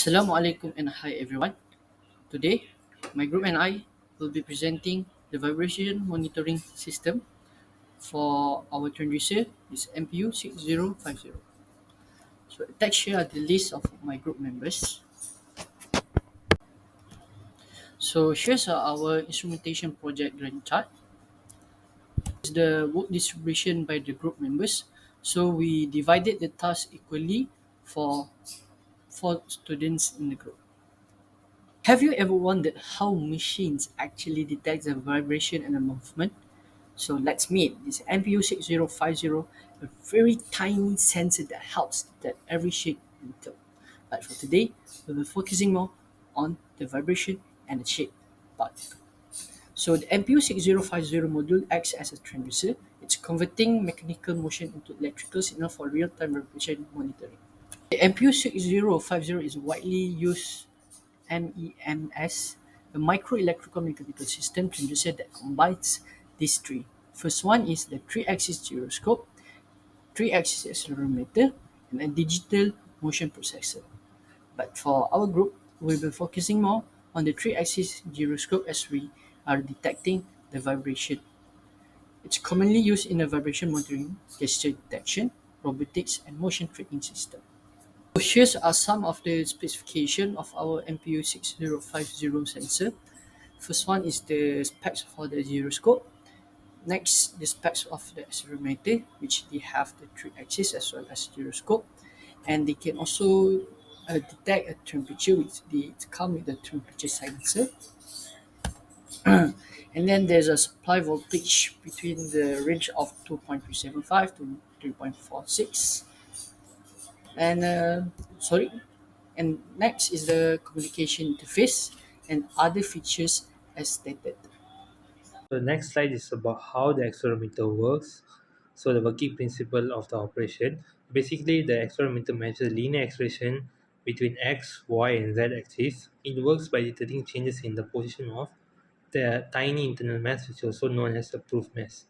Assalamu alaikum and hi everyone. Today, my group and I will be presenting the vibration monitoring system for our transducer is MPU 6050. So attached here are the list of my group members. So here's our instrumentation project Gantt chart. Is the work distribution by the group members. So we divided the task equally for four students in the group. Have you ever wondered how machines actually detect the vibration and the movement? So let's meet this MPU 6050, a very tiny sensor that helps detect every shake and tilt. But for today, we'll be focusing more on the vibration and the shake part. So the MPU 6050 module acts as a transducer. It's converting mechanical motion into electrical signal for real-time vibration monitoring. The MPU 6050 is widely used MEMS, a microelectrical mechanical system transducer that combines these three. First one is the 3-axis gyroscope, 3-axis accelerometer, and a digital motion processor. But for our group, we'll be focusing more on the 3-axis gyroscope as we are detecting the vibration. It's commonly used in the vibration monitoring, gesture detection, robotics, and motion tracking system. So here's are some of the specification of our MPU 6050 sensor. First one is the specs for the gyroscope. Next, the specs of the accelerometer, which they have the three axis as well as gyroscope, and they can also detect a temperature, which they come with the temperature sensor. And then there's a supply voltage between the range of 2.375 to 3.46. And sorry, and next is the communication interface and other features as stated. The next slide is about how the accelerometer works. So the working principle of the operation. Basically, the accelerometer measures linear acceleration between x, y, and z axis. It works by detecting changes in the position of the tiny internal mass, which is also known as the proof mass.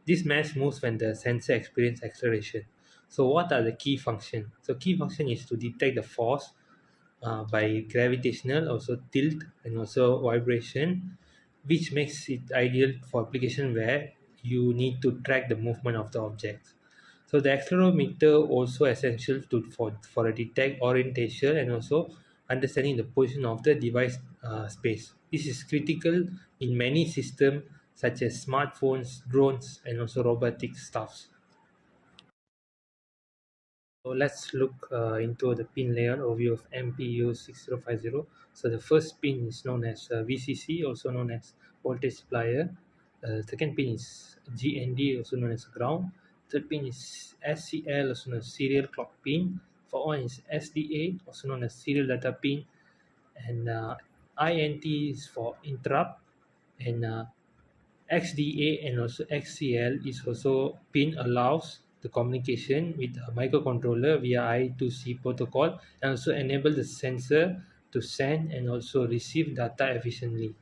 This mass moves when the sensor experiences acceleration. So what are the key functions? So key function is to detect the force by gravitational, also tilt, and also vibration, which makes it ideal for application where you need to track the movement of the objects. So the accelerometer also essential for a detect orientation and also understanding the position of the device space. This is critical in many systems such as smartphones, drones, and also robotic stuffs. So let's look into the pin layout overview of MPU 6050. So the first pin is known as VCC, also known as voltage supplier. Second pin is GND, also known as ground. Third pin is SCL, also known as serial clock pin. Fourth one is SDA, also known as serial data pin. And INT is for interrupt. And XDA and also XCL is also pin allows the communication with a microcontroller via I2C protocol and also enable the sensor to send and also receive data efficiently.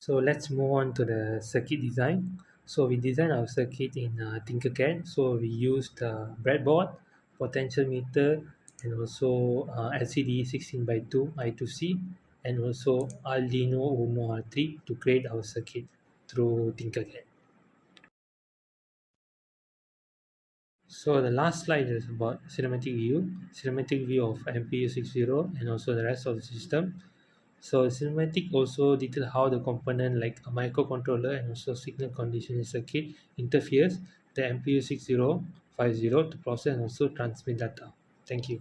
So let's move on to the circuit design. So we designed our circuit in Tinkercad. So we used breadboard, potentiometer, and also LCD 16 by 2 I2C, and also Arduino Uno R3 to create our circuit through Tinkercad. So the last slide is about cinematic view of MPU 60 and also the rest of the system. So cinematic also detail how the component like a microcontroller and also signal conditioning circuit interferes the MPU 6050 to process and also transmit data. Thank you.